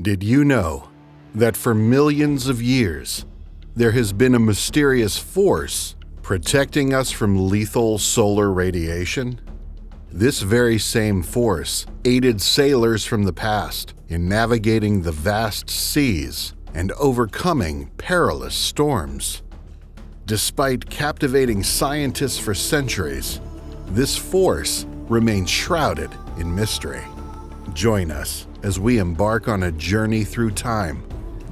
Did you know that for millions of years, there has been a mysterious force protecting us from lethal solar radiation? This very same force aided sailors from the past in navigating the vast seas and overcoming perilous storms. Despite captivating scientists for centuries, this force remains shrouded in mystery. Join us as we embark on a journey through time,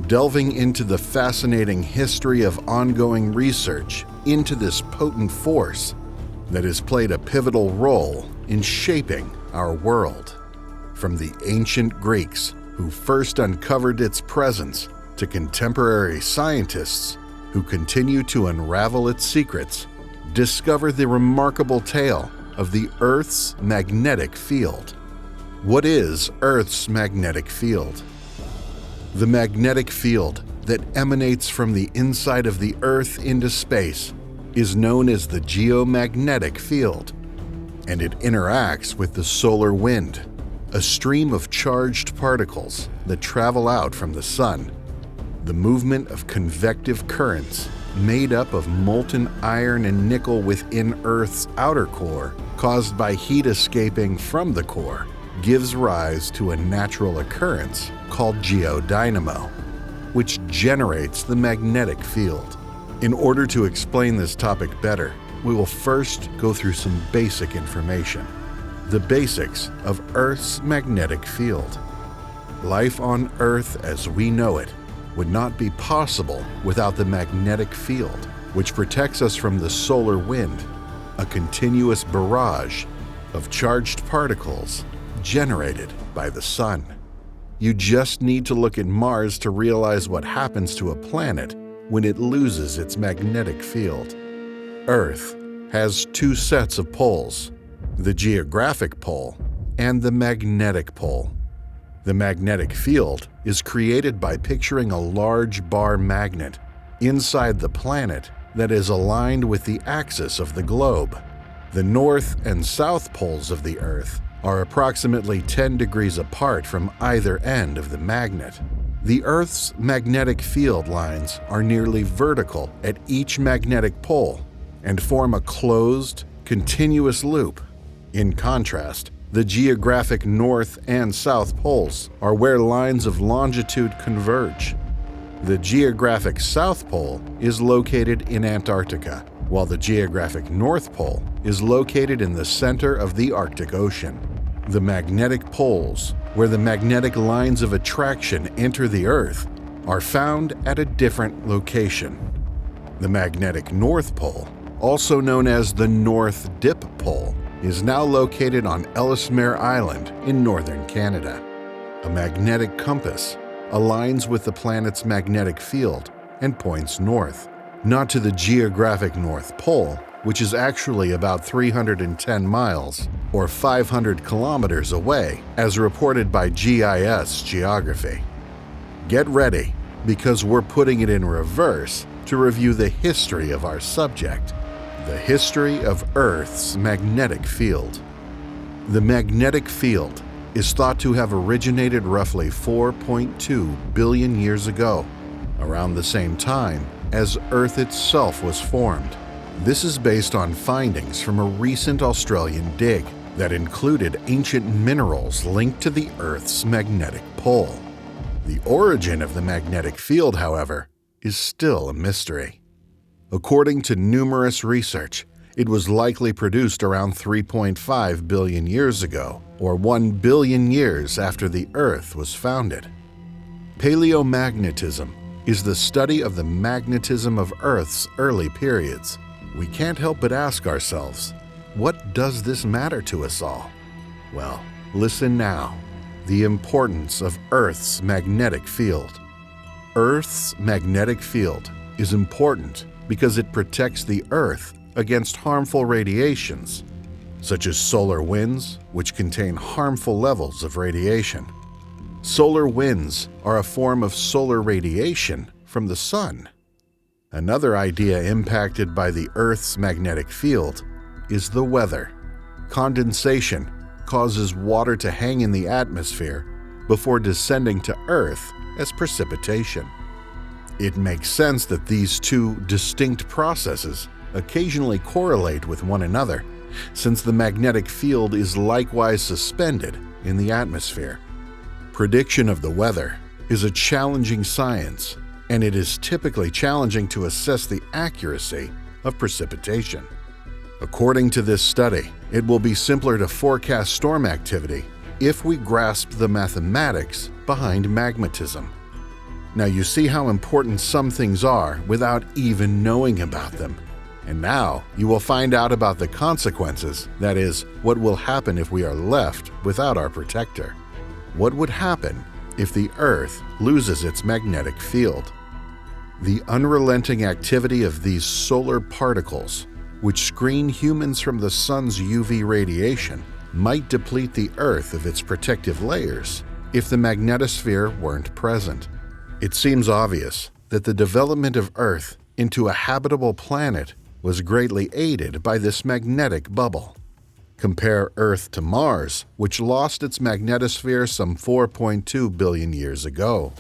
delving into the fascinating history of ongoing research into this potent force that has played a pivotal role in shaping our world. From the ancient Greeks, who first uncovered its presence, to contemporary scientists who continue to unravel its secrets, discover the remarkable tale of the Earth's magnetic field. What is Earth's magnetic field? The magnetic field that emanates from the inside of the Earth into space is known as the geomagnetic field, and it interacts with the solar wind, a stream of charged particles that travel out from the sun. The movement of convective currents made up of molten iron and nickel within Earth's outer core, caused by heat escaping from the core, gives rise to a natural occurrence called geodynamo, which generates the magnetic field. In order to explain this topic better, we will first go through some basic information. The basics of Earth's magnetic field. Life on Earth as we know it would not be possible without the magnetic field, which protects us from the solar wind, a continuous barrage of charged particles generated by the sun. You just need to look at Mars to realize what happens to a planet when it loses its magnetic field. Earth has two sets of poles, the geographic pole and the magnetic pole. The magnetic field is created by picturing a large bar magnet inside the planet that is aligned with the axis of the globe. The north and south poles of the Earth are approximately 10 degrees apart from either end of the magnet. The Earth's magnetic field lines are nearly vertical at each magnetic pole and form a closed, continuous loop. In contrast, the geographic north and south poles are where lines of longitude converge. The geographic south pole is located in Antarctica, while the geographic north pole is located in the center of the Arctic Ocean. The magnetic poles, where the magnetic lines of attraction enter the Earth, are found at a different location. The magnetic North Pole, also known as the North Dip Pole, is now located on Ellesmere Island in northern Canada. A magnetic compass aligns with the planet's magnetic field and points north, not to the geographic North Pole, which is actually about 310 miles or 500 kilometers away, as reported by GIS Geography. Get ready, because we're putting it in reverse to review the history of our subject, the history of Earth's magnetic field. The magnetic field is thought to have originated roughly 4.2 billion years ago, around the same time as Earth itself was formed. This is based on findings from a recent Australian dig that included ancient minerals linked to the Earth's magnetic pole. The origin of the magnetic field, however, is still a mystery. According to numerous research, it was likely produced around 3.5 billion years ago, or 1 billion years after the Earth was founded. Paleomagnetism is the study of the magnetism of Earth's early periods. We can't help but ask ourselves, what does this matter to us all? Well, listen now. The importance of Earth's magnetic field. Earth's magnetic field is important because it protects the Earth against harmful radiations, such as solar winds, which contain harmful levels of radiation. Solar winds are a form of solar radiation from the sun. Another idea impacted by the Earth's magnetic field is the weather. Condensation causes water to hang in the atmosphere before descending to Earth as precipitation. It makes sense that these two distinct processes occasionally correlate with one another, since the magnetic field is likewise suspended in the atmosphere. Prediction of the weather is a challenging science, and it is typically challenging to assess the accuracy of precipitation. According to this study, it will be simpler to forecast storm activity if we grasp the mathematics behind magmatism. Now you see how important some things are without even knowing about them. And now you will find out about the consequences, that is, what will happen if we are left without our protector. What would happen if the Earth loses its magnetic field? The unrelenting activity of these solar particles, which screen humans from the sun's UV radiation, might deplete the Earth of its protective layers if the magnetosphere weren't present. It seems obvious that the development of Earth into a habitable planet was greatly aided by this magnetic bubble. Compare Earth to Mars, which lost its magnetosphere some 4.2 billion years ago.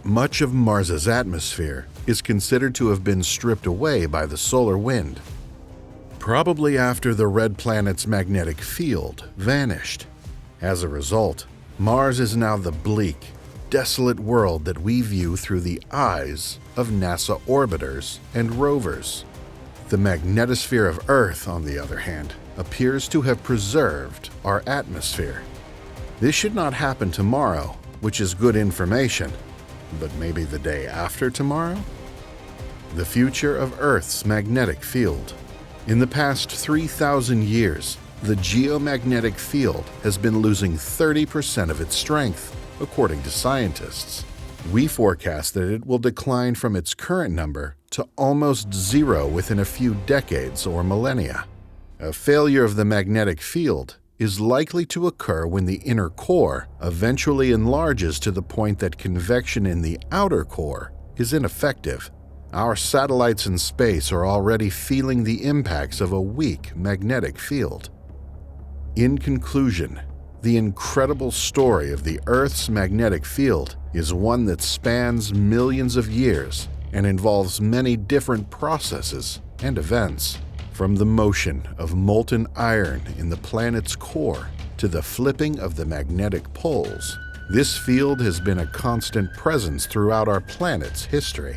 Much of Mars's atmosphere is considered to have been stripped away by the solar wind, probably after the red planet's magnetic field vanished. As a result, Mars is now the bleak, desolate world that we view through the eyes of NASA orbiters and rovers. The magnetosphere of Earth, on the other hand, appears to have preserved our atmosphere. This should not happen tomorrow, which is good information, but maybe the day after tomorrow? The future of Earth's magnetic field. In the past 3,000 years, the geomagnetic field has been losing 30% of its strength, according to scientists. We forecast that it will decline from its current number to almost zero within a few decades or millennia. A failure of the magnetic field is likely to occur when the inner core eventually enlarges to the point that convection in the outer core is ineffective. Our satellites in space are already feeling the impacts of a weak magnetic field. In conclusion, the incredible story of the Earth's magnetic field is one that spans millions of years and involves many different processes and events. From the motion of molten iron in the planet's core to the flipping of the magnetic poles, this field has been a constant presence throughout our planet's history.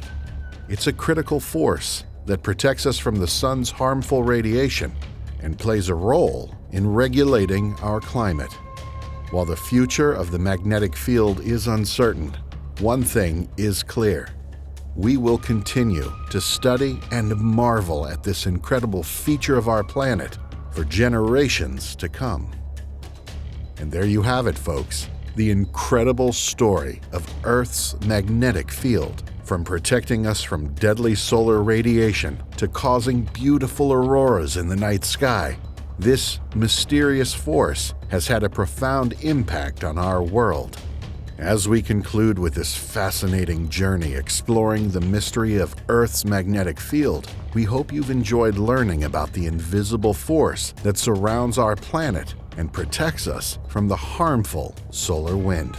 It's a critical force that protects us from the sun's harmful radiation and plays a role in regulating our climate. While the future of the magnetic field is uncertain, one thing is clear. We will continue to study and marvel at this incredible feature of our planet for generations to come. And there you have it, folks, the incredible story of Earth's magnetic field, from protecting us from deadly solar radiation to causing beautiful auroras in the night sky. This mysterious force has had a profound impact on our world. As we conclude with this fascinating journey exploring the mystery of Earth's magnetic field, we hope you've enjoyed learning about the invisible force that surrounds our planet and protects us from the harmful solar wind.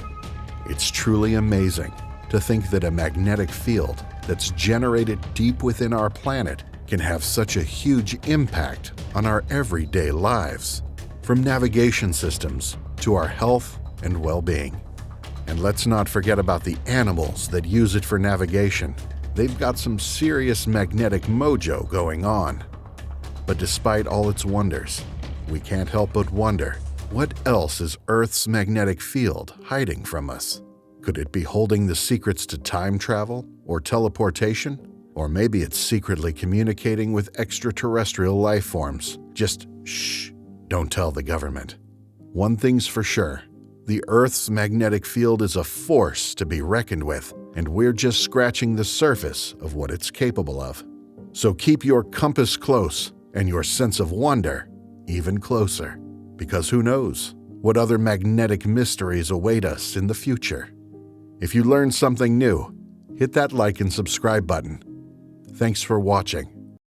It's truly amazing to think that a magnetic field that's generated deep within our planet can have such a huge impact on our everyday lives, from navigation systems to our health and well-being. And let's not forget about the animals that use it for navigation. They've got some serious magnetic mojo going on. But despite all its wonders, we can't help but wonder, what else is Earth's magnetic field hiding from us? Could it be holding the secrets to time travel or teleportation? Or maybe it's secretly communicating with extraterrestrial life forms. Just shh, don't tell the government. One thing's for sure, the Earth's magnetic field is a force to be reckoned with, and we're just scratching the surface of what it's capable of. So keep your compass close and your sense of wonder even closer, because who knows what other magnetic mysteries await us in the future. If you learned something new, hit that like and subscribe button. Thanks for watching.